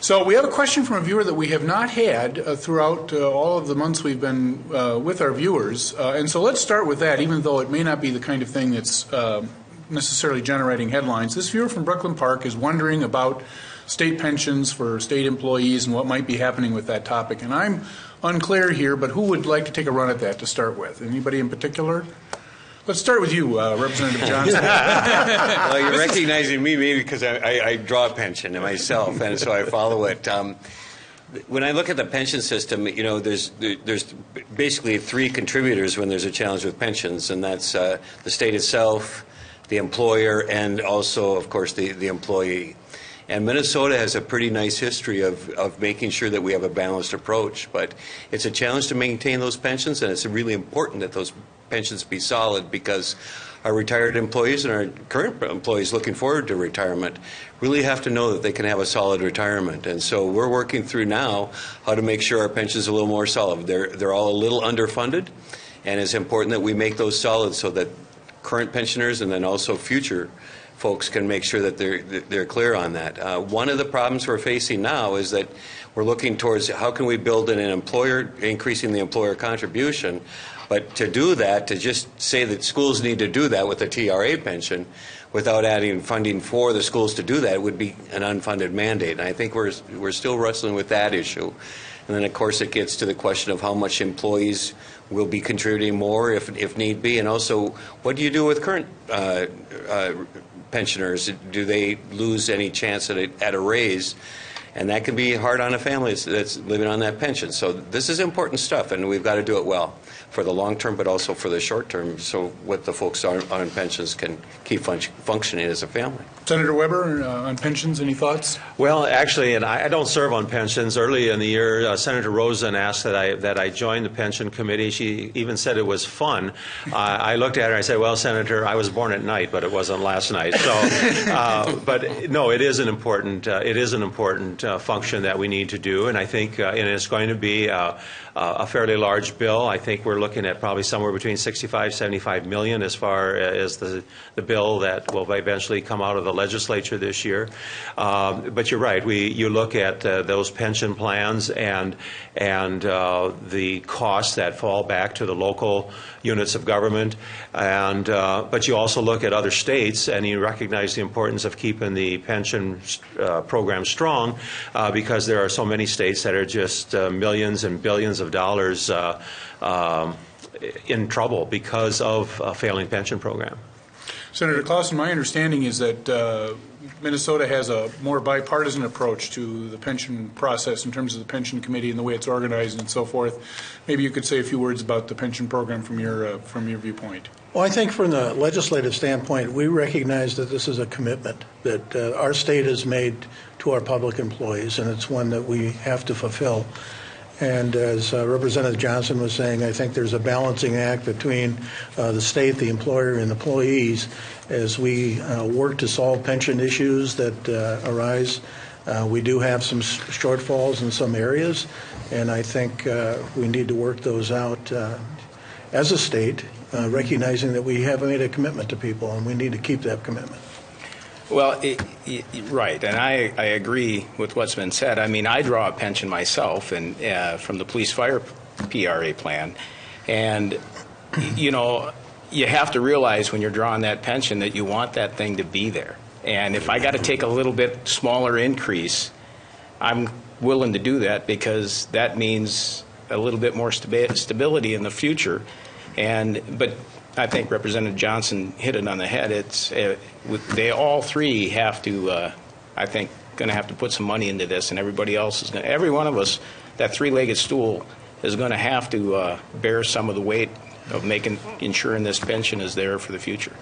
So we have a question from a viewer that we have not had throughout all of the months we've been with our viewers. And so let's start with that, even though it may not be the kind of thing that's necessarily generating headlines. This viewer from Brooklyn Park is wondering about state pensions for state employees and what might be happening with that topic. And I'm unclear here, but who would like to take a run at that to start with? Anybody in particular? Let's start with you, Representative Johnson. Well, you're recognizing me maybe because I draw a pension myself, and so I follow it. When I look at the pension system, you know, there's basically three contributors when there's a challenge with pensions, and that's the state itself, the employer, and also, of course, the employee. And Minnesota has a pretty nice history of making sure that we have a balanced approach. But it's a challenge to maintain those pensions, and it's really important that those pensions be solid because our retired employees and our current employees looking forward to retirement really have to know that they can have a solid retirement. And so we're working through now how to make sure our pensions are a little more solid. They're all a little underfunded, and it's important that we make those solid so that current pensioners and then also future folks can make sure that they're clear on that. One of the problems we're facing now is that we're looking towards how can we build in an employer, increasing the employer contribution. But to do that, to just say that schools need to do that with a TRA pension without adding funding for the schools to do that would be an unfunded mandate. And I think we're still wrestling with that issue. And then, of course, it gets to the question of how much employees will be contributing more if need be. And also, what do you do with current pensioners? Do they lose any chance at a raise? And that can be hard on a family that's living on that pension. So this is important stuff, and we've got to do it well for the long term, but also for the short term, so what the folks on pensions can keep functioning as a family. Senator Weber, on pensions, any thoughts? Well, actually, and I don't serve on pensions. Early in the year, Senator Rosen asked that I join the pension committee. She even said it was fun. I looked at her and I said, well, Senator, I was born at night, but it wasn't last night. So, but no, it is an important function that we need to do, and I think and it's going to be a fairly large bill. I think we're looking at probably somewhere between 65, 75 million as far as the bill that will eventually come out of the legislature this year. But you're right. You look at those pension plans and the costs that fall back to the local units of government, and but you also look at other states and you recognize the importance of keeping the pension program strong because there are so many states that are just millions and billions of dollars in trouble because of a failing pension program. Senator Clausen, my understanding is that Minnesota has a more bipartisan approach to the pension process in terms of the pension committee and the way it's organized and so forth. Maybe you could say a few words about the pension program from your viewpoint. Well, I think from the legislative standpoint, we recognize that this is a commitment that our state has made to our public employees, and it's one that we have to fulfill. And as Representative Johnson was saying, I think there's a balancing act between the state, the employer, and employees as we work to solve pension issues that arise. We do have some shortfalls in some areas, and I think we need to work those out as a state, recognizing that we have made a commitment to people, and we need to keep that commitment. Well, right, and I agree with what's been said. I mean, I draw a pension myself and from the police fire PRA plan, and you know, you have to realize when you're drawing that pension that you want that thing to be there. And if I got to take a little bit smaller increase, I'm willing to do that because that means a little bit more stability in the future. But I think Representative Johnson hit it on the head. They all three have to, I think, going to have to put some money into this, and everybody else is going to, every one of us, that three-legged stool is going to have to bear some of the weight of ensuring this pension is there for the future.